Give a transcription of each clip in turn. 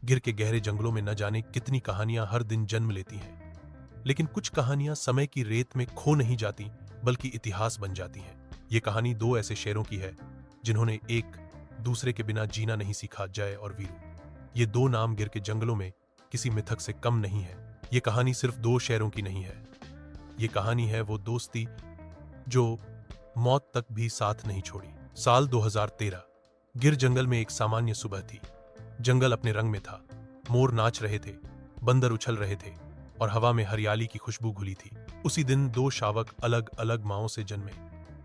गिर के गहरे जंगलों में न जाने कितनी कहानियां हर दिन जन्म लेती हैं, लेकिन कुछ कहानियां समय की रेत में खो नहीं जाती बल्कि इतिहास बन जाती हैं। ये कहानी दो ऐसे शेरों की है जिन्होंने एक दूसरे के बिना जीना नहीं सीखा, जय और वीरू। ये दो नाम गिर के जंगलों में किसी मिथक से कम नहीं है। ये कहानी सिर्फ दो शेरों की नहीं है, ये कहानी है वो दोस्ती जो मौत तक भी साथ नहीं छोड़ी। साल 2013। गिर जंगल में एक सामान्य सुबह थी। जंगल अपने रंग में था, मोर नाच रहे थे, बंदर उछल रहे थे और हवा में हरियाली की खुशबू घुली थी। उसी दिन दो शावक अलग अलग माओं से जन्मे,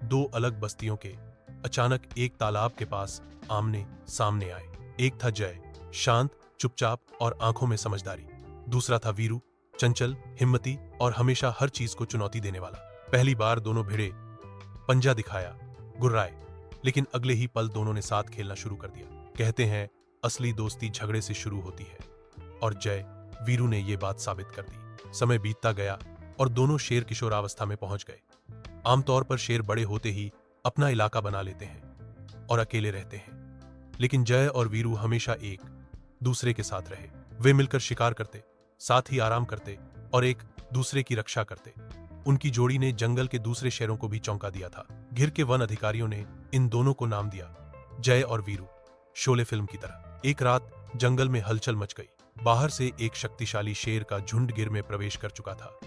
दो अलग बस्तियों के, अचानक एक तालाब के पास आमने सामने आए। एक था जय, शांत, चुपचाप और आंखों में समझदारी। दूसरा था वीरू, चंचल, हिम्मती और हमेशा हर चीज को चुनौती देने वाला। पहली बार दोनों भिड़े, पंजा दिखाया, गुर्राए, लेकिन अगले ही पल दोनों ने साथ खेलना शुरू कर दिया। कहते हैं असली दोस्ती झगड़े से शुरू होती है, और जय वीरू ने यह बात साबित कर दी। समय बीतता गया और दोनों शेर किशोरावस्था में पहुंच गए। आमतौर पर शेर बड़े होते ही अपना इलाका बना लेते हैं और अकेले रहते हैं, लेकिन जय और वीरू हमेशा एक दूसरे के साथ रहे। वे मिलकर शिकार करते, साथ ही आराम करते और एक दूसरे की रक्षा करते। उनकी जोड़ी ने जंगल के दूसरे शेरों को भी चौंका दिया था। गिर के वन अधिकारियों ने इन दोनों को नाम दिया जय और वीरू, शोले फिल्म की तरह। एक रात जंगल में हलचल मच गई। बाहर से एक शक्तिशाली शेर का झुंड गिर में प्रवेश कर चुका था।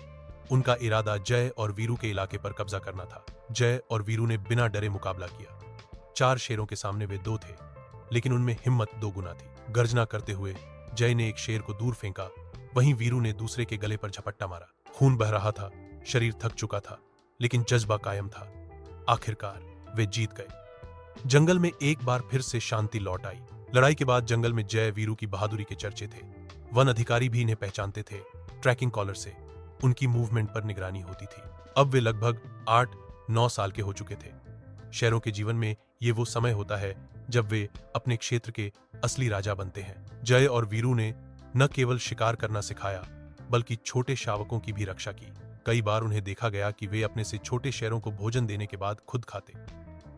उनका इरादा जय और वीरू के इलाके पर कब्जा करना था। जय और वीरू ने बिना डरे मुकाबला किया। 4 शेरों के सामने वे 2 थे, लेकिन उनमें हिम्मत 2 गुना थी। गर्जना करते हुए जय ने एक शेर को दूर फेंका, वहीं वीरू ने दूसरे के गले पर झपट्टा मारा। खून बह रहा था, शरीर थक चुका था, लेकिन जज्बा कायम था। आखिरकार वे जीत गए। जंगल में एक बार फिर से शांति लौट आई। लड़ाई के बाद जंगल में जय वीरू की बहादुरी के चर्चे थे। वन अधिकारी भी इन्हें पहचानते थे। ट्रैकिंग कॉलर से उनकी मूवमेंट पर निगरानी होती थी। अब वे लगभग 8-9 साल के हो चुके थे। शेरों के जीवन में ये वो समय होता है जब वे अपने क्षेत्र के असली राजा बनते हैं। जय और वीरू ने न केवल शिकार करना सिखाया, बल्कि छोटे शावकों की भी रक्षा की। कई बार उन्हें देखा गया कि वे अपने से छोटे शेरों को भोजन देने के बाद खुद खाते।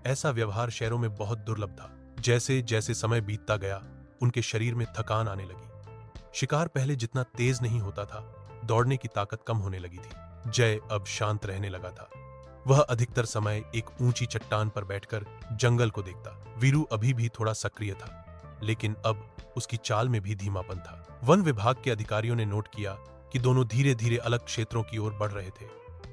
ऐसा व्यवहार शेरों में बहुत दुर्लभ था। जैसे जैसे समय बीतता गया, उनके शरीर में थकान आने लगी। शिकार पहले जितना तेज नहीं होता था, दौड़ने की ताकत कम होने लगी थी। जय अब शांत रहने लगा था। वह अधिकतर समय एक ऊंची चट्टान पर बैठकर जंगल को देखता। वीरू अभी भी थोड़ा सक्रिय था, लेकिन अब उसकी चाल में भी धीमापन था। वन विभाग के अधिकारियों ने नोट किया कि दोनों धीरे धीरे अलग क्षेत्रों की ओर बढ़ रहे थे,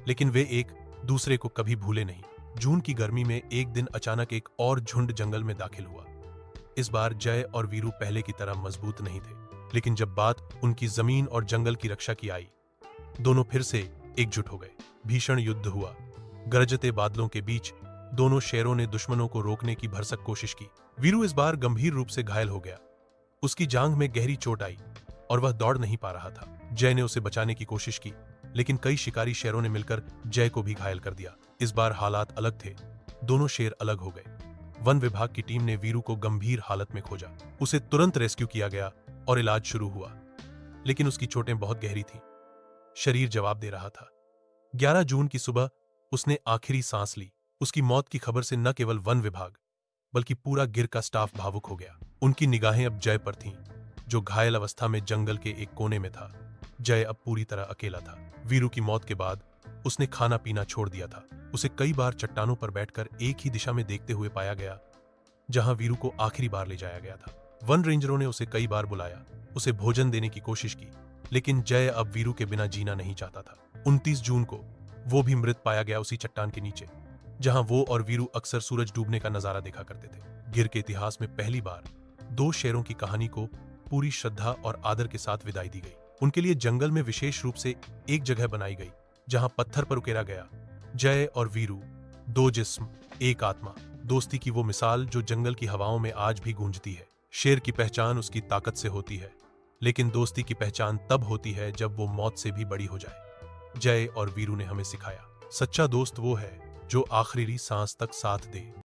लेकिन वे एक दूसरे को कभी भूले नहीं। जून की गर्मी में एक दिन अचानक एक और झुंड जंगल में दाखिल हुआ। इस बार जय और वीरू पहले की तरह मजबूत नहीं थे, लेकिन जब बात उनकी जमीन और जंगल की रक्षा की आई, दोनों फिर से एकजुट हो गए। भीषण युद्ध हुआ। गरजते बादलों के बीच दोनों शेरों ने दुश्मनों को रोकने की भरसक कोशिश की। वीरू इस बार गंभीर रूप से घायल हो गया। उसकी जांघ में गहरी चोट आई और वह दौड़ नहीं पा रहा था। जय ने उसे बचाने की कोशिश की, लेकिन कई शिकारी शेरों ने मिलकर जय को भी घायल कर दिया। इस बार हालात अलग थे। दोनों शेर अलग हो गए। वन विभाग की टीम ने वीरू को गंभीर हालत में खोजा। उसे तुरंत रेस्क्यू किया गया और इलाज शुरू हुआ, लेकिन उसकी चोटें बहुत गहरी थीं। शरीर जवाब दे रहा था। 11 जून की सुबह उसने आखिरी सांस ली। उसकी मौत की खबर से न केवल वन विभाग बल्कि पूरा गिर का स्टाफ भावुक हो गया। उनकी निगाहें अब जय पर थीं, जो घायल अवस्था में जंगल के एक कोने में था। जय अब पूरी तरह अकेला था। वीरू की मौत के बाद उसने खाना पीना छोड़ दिया था। उसे कई बार चट्टानों पर बैठकर एक ही दिशा में देखते हुए पाया गया, जहां वीरू को आखिरी बार ले जाया गया था। वन रेंजरों ने उसे कई बार बुलाया, उसे भोजन देने की कोशिश की, लेकिन जय अब वीरू के बिना जीना नहीं चाहता था। 29 जून को वो भी मृत पाया गया, उसी चट्टान के नीचे, जहां वो और वीरू अक्सर सूरज डूबने का नजारा देखा करते थे। गिर के इतिहास में पहली बार 2 शेरों की कहानी को पूरी श्रद्धा और आदर के साथ विदाई दी गई। उनके लिए जंगल में विशेष रूप से एक जगह बनाई गई, जहां पत्थर पर उकेरा गया, जय और वीरू, 2 जिस्म एक आत्मा। दोस्ती की वो मिसाल जो जंगल की हवाओं में आज भी गूंजती है। शेर की पहचान उसकी ताकत से होती है, लेकिन दोस्ती की पहचान तब होती है जब वो मौत से भी बड़ी हो जाए। जय और वीरू ने हमें सिखाया, सच्चा दोस्त वो है जो आखिरी सांस तक साथ दे।